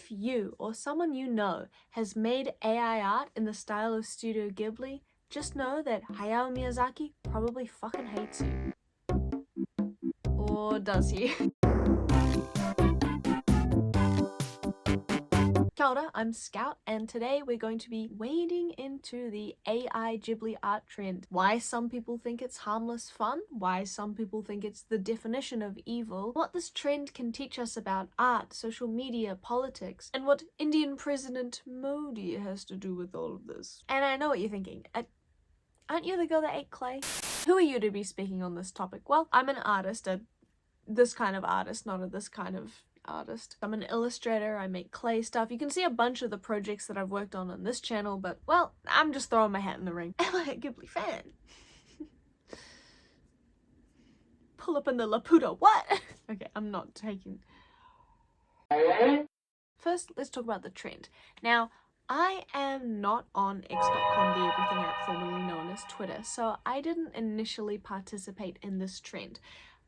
If you or someone you know has made AI art in the style of Studio Ghibli, just know that Hayao Miyazaki probably fucking hates you. Or does he? Kia ora, I'm Scout, and today we're going to be wading into the AI Ghibli art trend. Why some people think it's harmless fun, why some people think it's the definition of evil, what this trend can teach us about art, social media, politics, and what Indian President Modi has to do with all of this. And I know what you're thinking. Aren't you the girl that ate clay? Who are you to be speaking on this topic? Well, I'm an artist, this kind of artist, not a this kind of artist. I'm an illustrator, I make clay stuff. You can see a bunch of the projects that I've worked on this channel, but, well, I'm just throwing my hat in the ring. Am I a Ghibli fan? Pull up in the Laputa, what? Okay, I'm not taking... First, let's talk about the trend. Now, I am not on x.com, the everything app formerly known as Twitter, so I didn't initially participate in this trend.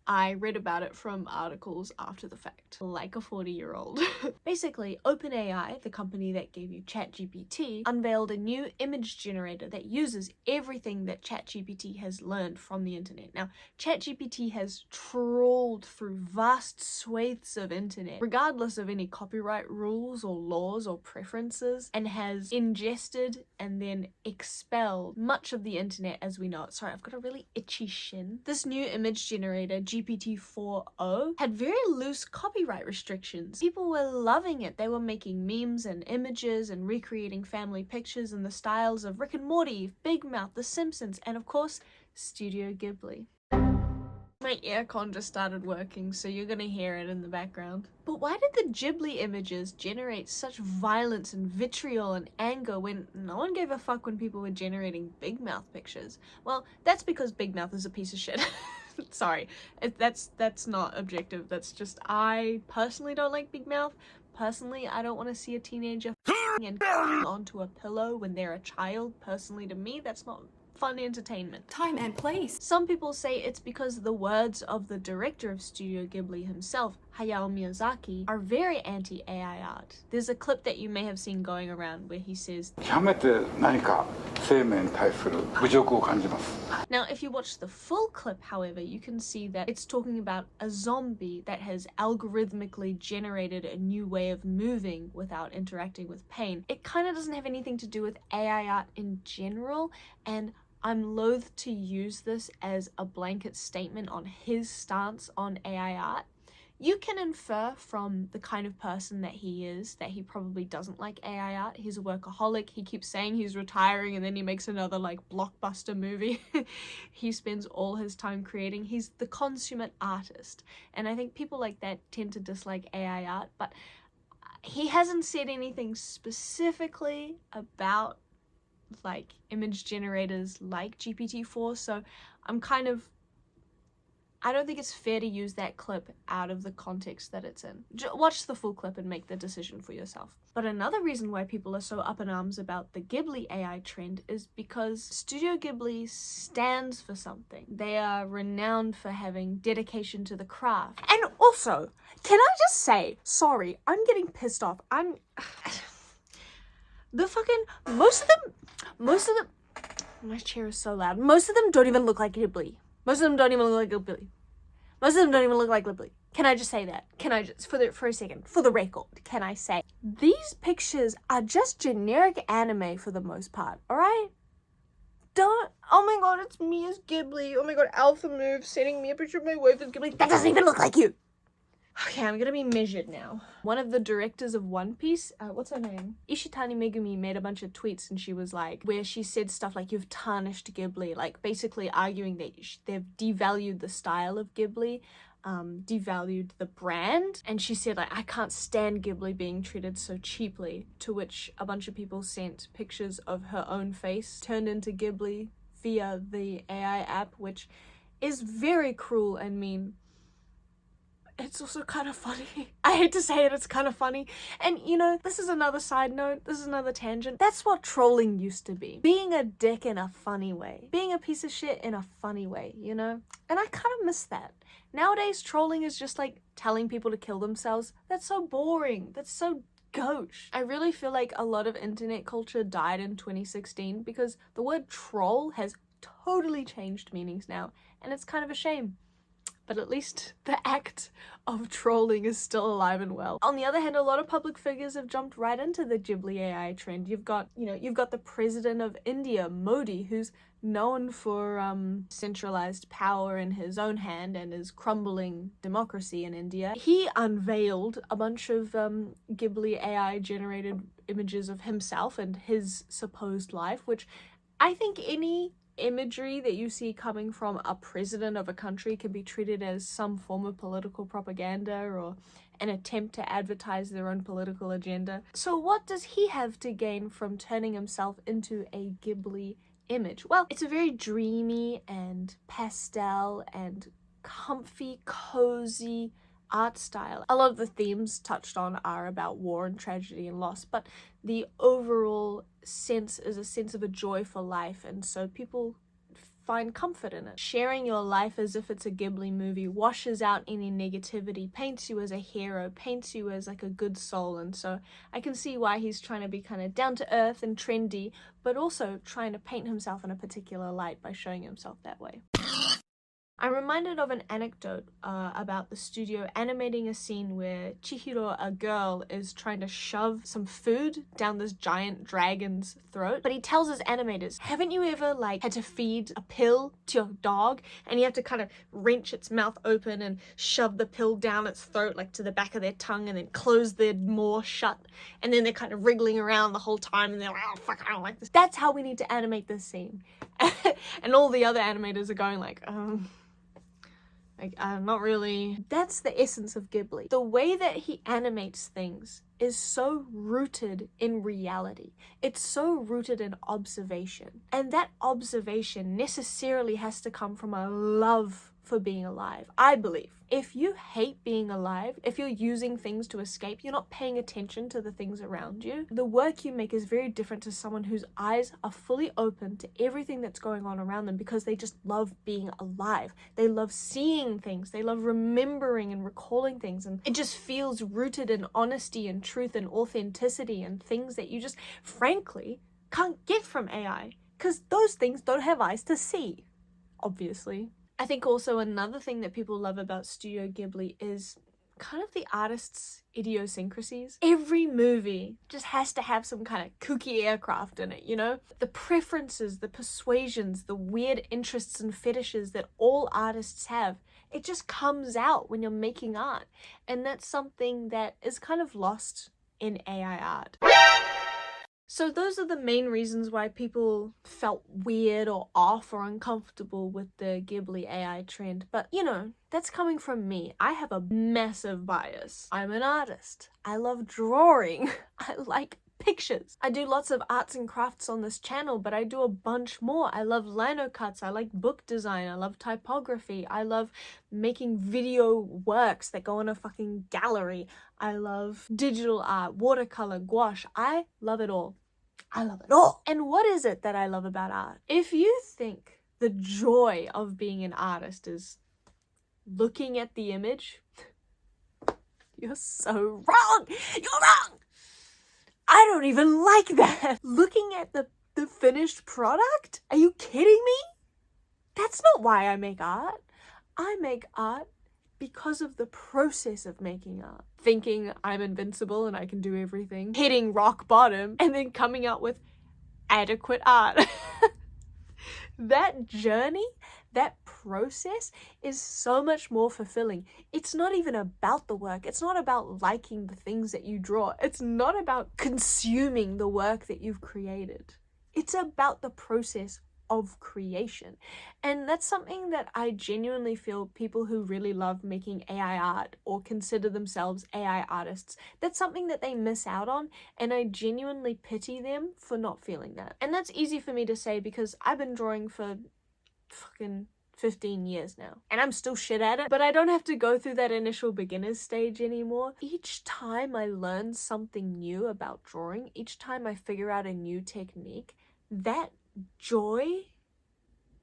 I read about it from articles after the fact, like a 40-year-old. Basically, OpenAI, the company that gave you ChatGPT, unveiled a new image generator that uses everything that ChatGPT has learned from the internet. Now, ChatGPT has trawled through vast swathes of internet, regardless of any copyright rules or laws or preferences, and has ingested and then expelled much of the internet as we know it. Sorry, I've got a really itchy shin. This new image generator, GPT-4o, had very loose copyright restrictions. People were loving it. They were making memes and images and recreating family pictures in the styles of Rick and Morty, Big Mouth, The Simpsons, and of course, Studio Ghibli. My aircon just started working, so you're gonna hear it in the background. But why did the Ghibli images generate such violence and vitriol and anger when no one gave a fuck when people were generating Big Mouth pictures? Well, that's because Big Mouth is a piece of shit. Sorry, that's not objective. That's just, I personally don't like Big Mouth. Personally, I don't want to see a teenager and onto a pillow when they're a child. Personally, to me, that's not fun entertainment. Time and place. Some people say it's because the words of the director of Studio Ghibli himself, Hayao Miyazaki, are very anti-AI art. There's a clip that you may have seen going around where he says, Now, if you watch the full clip, however, you can see that it's talking about a zombie that has algorithmically generated a new way of moving without interacting with pain. It kind of doesn't have anything to do with AI art in general, and I'm loath to use this as a blanket statement on his stance on AI art. You can infer from the kind of person that he is that he probably doesn't like AI art. He's a workaholic. He keeps saying he's retiring and then he makes another like blockbuster movie. He spends all his time creating. He's the consummate artist. And I think people like that tend to dislike AI art, but he hasn't said anything specifically about like image generators like GPT-4, so I don't think it's fair to use that clip out of the context that it's in. Watch the full clip and make the decision for yourself. But another reason why people are so up in arms about the Ghibli AI trend is because Studio Ghibli stands for something. They are renowned for having dedication to the craft. And also, can I just say, sorry, I'm getting pissed off. Most of them, my chair is so loud. Most of them don't even look like Ghibli. Most of them don't even look like Ghibli. Most of them don't even look like Ghibli. Can I just say that? Can I just, for a second, for the record, can I say, these pictures are just generic anime for the most part, alright? Oh my god, it's me as Ghibli. Oh my god, Alpha Move sending me a picture of my wife as Ghibli. That doesn't even look like you! Okay, I'm gonna be measured now. One of the directors of One Piece, what's her name? Ishitani Megumi made a bunch of tweets and she was like, where she said stuff like, you've tarnished Ghibli, like basically arguing that they've devalued the style of Ghibli, devalued the brand. And she said like, I can't stand Ghibli being treated so cheaply, to which a bunch of people sent pictures of her own face turned into Ghibli via the AI app, which is very cruel and mean. It's also kind of funny. I hate to say it, it's kind of funny. And you know, this is another side note, this is another tangent. That's what trolling used to be. Being a dick in a funny way. Being a piece of shit in a funny way, you know? And I kind of miss that. Nowadays, trolling is just like telling people to kill themselves. That's so boring. That's so gauche. I really feel like a lot of internet culture died in 2016 because the word troll has totally changed meanings now, and it's kind of a shame. But at least the act of trolling is still alive and well. On the other hand, a lot of public figures have jumped right into the Ghibli AI trend. You've got the president of India, Modi, who's known for centralized power in his own hand and his crumbling democracy in India. He unveiled a bunch of Ghibli AI generated images of himself and his supposed life, which I think any imagery that you see coming from a president of a country can be treated as some form of political propaganda or an attempt to advertise their own political agenda. So what does he have to gain from turning himself into a Ghibli image? Well, it's a very dreamy and pastel and comfy, cozy art style. A lot of the themes touched on are about war and tragedy and loss, but the overall sense is a sense of a joy for life, and so people find comfort in it. Sharing your life as if it's a Ghibli movie washes out any negativity, paints you as a hero, paints you as like a good soul, and so I can see why he's trying to be kind of down to earth and trendy, but also trying to paint himself in a particular light by showing himself that way. I'm reminded of an anecdote about the studio animating a scene where Chihiro, a girl, is trying to shove some food down this giant dragon's throat. But he tells his animators, haven't you ever had to feed a pill to your dog and you have to kind of wrench its mouth open and shove the pill down its throat to the back of their tongue and then close their maw shut, and then they're kind of wriggling around the whole time and they're like, oh fuck, I don't like this. That's how we need to animate this scene. And all the other animators are going not really. That's the essence of Ghibli. The way that he animates things is so rooted in reality. It's so rooted in observation. And that observation necessarily has to come from a love for being alive, I believe. If you hate being alive, if you're using things to escape, you're not paying attention to the things around you, the work you make is very different to someone whose eyes are fully open to everything that's going on around them because they just love being alive. They love seeing things. They love remembering and recalling things. And it just feels rooted in honesty and truth and authenticity and things that you just, frankly, can't get from AI because those things don't have eyes to see, obviously. I think also another thing that people love about Studio Ghibli is kind of the artist's idiosyncrasies. Every movie just has to have some kind of kooky aircraft in it, you know? The preferences, the persuasions, the weird interests and fetishes that all artists have, it just comes out when you're making art. And that's something that is kind of lost in AI art. So those are the main reasons why people felt weird or off or uncomfortable with the Ghibli AI trend. But, that's coming from me. I have a massive bias. I'm an artist. I love drawing. I like pictures. I do lots of arts and crafts on this channel, but I do a bunch more. I love lino cuts. I like book design. I love typography. I love making video works that go in a fucking gallery. I love digital art, watercolor, gouache. I love it all. I love it all. And what is it that I love about art? If you think the joy of being an artist is looking at the image, you're so wrong. You're wrong. I don't even like that. Looking at the finished product? Are you kidding me? That's not why I make art. I make art because of the process of making art. Thinking I'm invincible and I can do everything, hitting rock bottom, and then coming out with adequate art. That journey, that process is so much more fulfilling. It's not even about the work. It's not about liking the things that you draw. It's not about consuming the work that you've created. It's about the process of creation. And that's something that I genuinely feel people who really love making AI art or consider themselves AI artists, that's something that they miss out on, and I genuinely pity them for not feeling that. And that's easy for me to say because I've been drawing for fucking 15 years now and I'm still shit at it, but I don't have to go through that initial beginner's stage anymore. Each time I learn something new about drawing, each time I figure out a new technique, that joy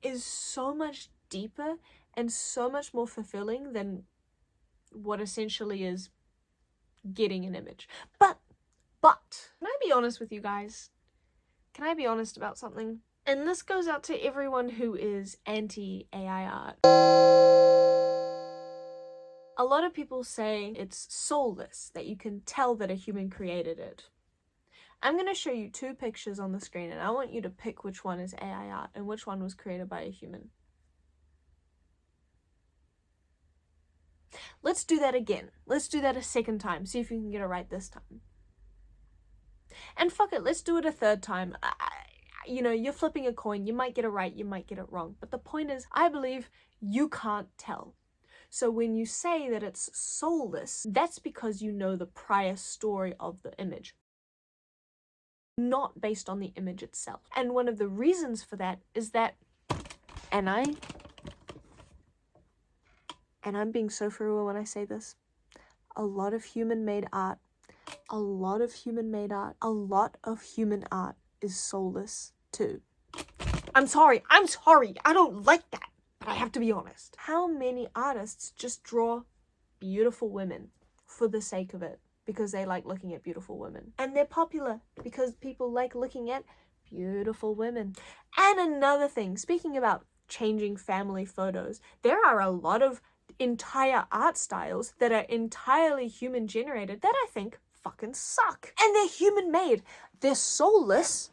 is so much deeper and so much more fulfilling than what essentially is getting an image. But honest with you guys? Can I be honest about something? And this goes out to everyone who is anti-AI art. A lot of people say it's soulless, that you can tell that a human created it. I'm going to show you 2 pictures on the screen, and I want you to pick which one is AI art and which one was created by a human. Let's do that again. Let's do that a second time. See if you can get it right this time. And fuck it, let's do it a third time. You know, you're flipping a coin. You might get it right, you might get it wrong. But the point is, I believe you can't tell. So when you say that it's soulless, that's because you know the prior story of the image, not based on the image itself. And one of the reasons for that is that, and I'm being so for real when I say this, a lot of human-made art is soulless too. I'm sorry, I don't like that, but I have to be honest. How many artists just draw beautiful women for the sake of it, because they like looking at beautiful women? And they're popular because people like looking at beautiful women. And another thing, speaking about changing family photos, there are a lot of entire art styles that are entirely human generated that I think fucking suck. And they're human made. They're soulless,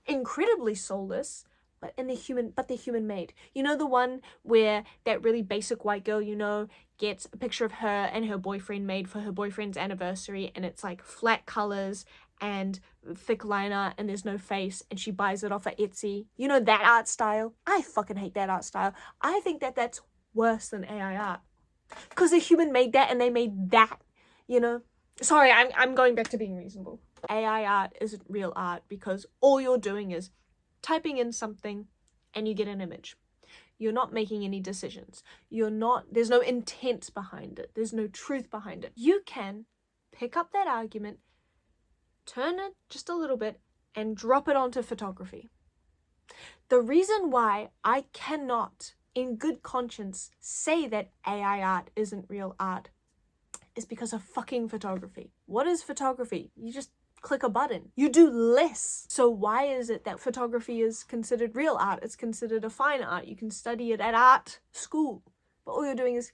incredibly soulless, but they're human made. You know the one where that really basic white girl, you know, gets a picture of her and her boyfriend made for her boyfriend's anniversary, and it's like flat colors and thick liner and there's no face, and she buys it off of Etsy. You know that art style? I fucking hate that art style. I think that that's worse than AI art. Because a human made that and they made that, you know? Sorry, I'm going back to being reasonable. AI art isn't real art because all you're doing is typing in something and you get an image. You're not making any decisions. There's no intent behind it. There's no truth behind it. You can pick up that argument, turn it just a little bit, and drop it onto photography. The reason why I cannot, in good conscience, say that AI art isn't real art is because of fucking photography. What is photography? You just click a button. You do less. So why is it that photography is considered real art? It's considered a fine art. You can study it at art school. But all you're doing is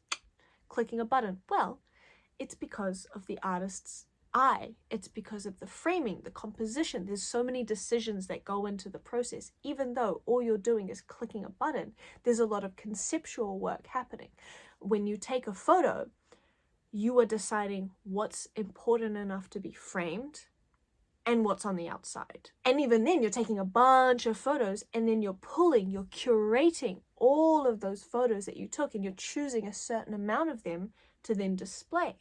clicking a button. Well, it's because of the artist's eye. It's because of the framing, the composition. There's so many decisions that go into the process. Even though all you're doing is clicking a button, there's a lot of conceptual work happening. When you take a photo, you are deciding what's important enough to be framed and what's on the outside. And even then, you're taking a bunch of photos and then you're curating all of those photos that you took, and you're choosing a certain amount of them to then display.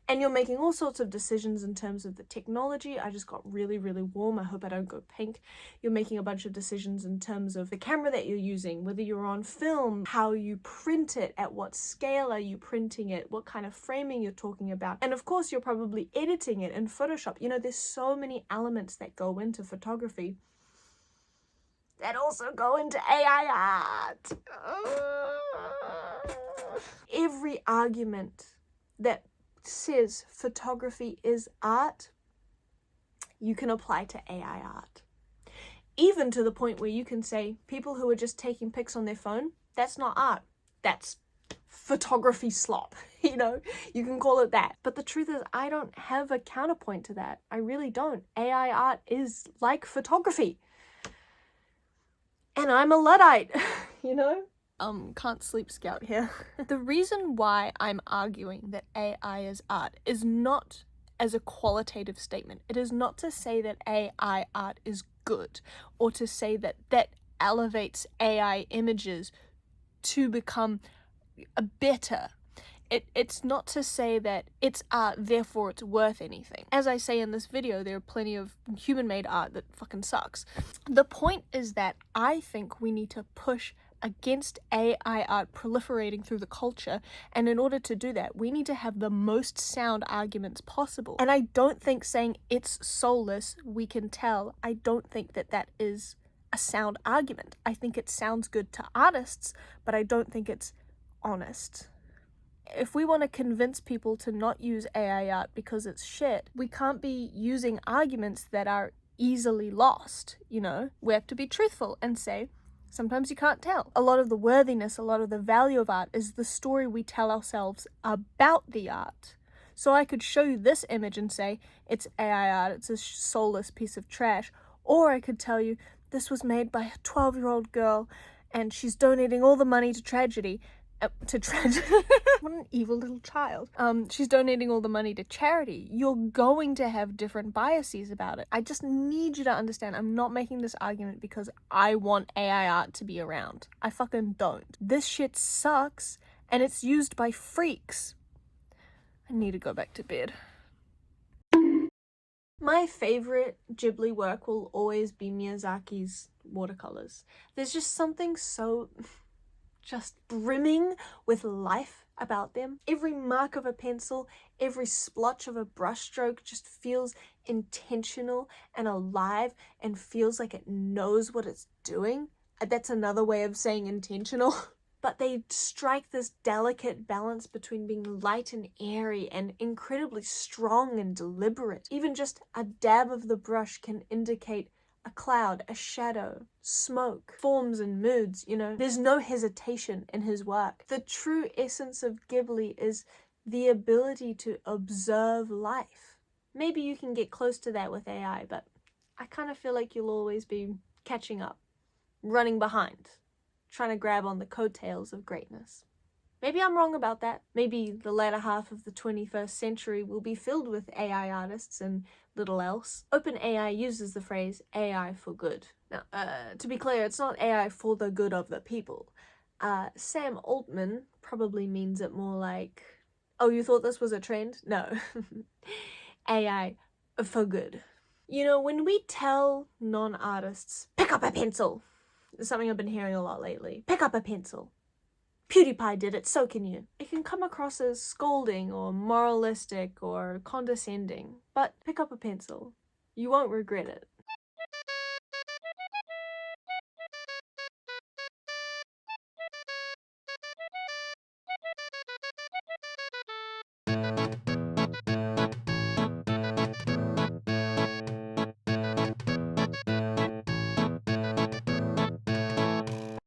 And you're making all sorts of decisions in terms of the technology. I just got really, really warm. I hope I don't go pink. You're making a bunch of decisions in terms of the camera that you're using, whether you're on film, how you print it, at what scale are you printing it, what kind of framing you're talking about. And of course, you're probably editing it in Photoshop. You know, there's so many elements that go into photography that also go into AI art. Every argument that says photography is art, you can apply to AI art. Even to the point where you can say people who are just taking pics on their phone, that's not art. That's photography slop. You know, you can call it that. But the truth is, I don't have a counterpoint to that. I really don't. AI art is like photography. And I'm a Luddite, you know? Can't sleep scout here. The reason why I'm arguing that AI is art is not as a qualitative statement. It is not to say that AI art is good, or to say that that elevates AI images to become better. It's not to say that it's art, therefore it's worth anything. As I say in this video, there are plenty of human-made art that fucking sucks. The point is that I think we need to push against AI art proliferating through the culture, and in order to do that, we need to have the most sound arguments possible. And I don't think saying it's soulless, we can tell, I don't think that that is a sound argument. I think it sounds good to artists, but I don't think it's honest. If we want to convince people to not use AI art because it's shit, we can't be using arguments that are easily lost, you know? We have to be truthful and say, sometimes you can't tell. A lot of the worthiness, a lot of the value of art is the story we tell ourselves about the art. So I could show you this image and say, it's AI art, it's a soulless piece of trash. Or I could tell you, this was made by a 12-year-old girl and she's donating all the money to tragedy. What an evil little child. She's donating all the money to charity. You're going to have different biases about it. I just need you to understand, I'm not making this argument because I want AI art to be around. I fucking don't. This shit sucks, and it's used by freaks. I need to go back to bed. My favorite Ghibli work will always be Miyazaki's watercolors. There's just something so just brimming with life about them. Every mark of a pencil, every splotch of a brushstroke just feels intentional and alive and feels like it knows what it's doing. That's another way of saying intentional. But they strike this delicate balance between being light and airy and incredibly strong and deliberate. Even just a dab of the brush can indicate a cloud, a shadow, smoke, forms and moods, you know. There's no hesitation in his work. The true essence of Ghibli is the ability to observe life. Maybe you can get close to that with AI, but I kind of feel like you'll always be catching up, running behind, trying to grab on the coattails of greatness. Maybe I'm wrong about that. Maybe the latter half of the 21st century will be filled with AI artists and little else. OpenAI uses the phrase AI for good. Now, to be clear, it's not AI for the good of the people. Sam Altman probably means it more like, oh, you thought this was a trend? No. AI for good. You know, when we tell non-artists, pick up a pencil, it's something I've been hearing a lot lately. Pick up a pencil. PewDiePie did it, so can you. It can come across as scolding or moralistic or condescending, but pick up a pencil. You won't regret it.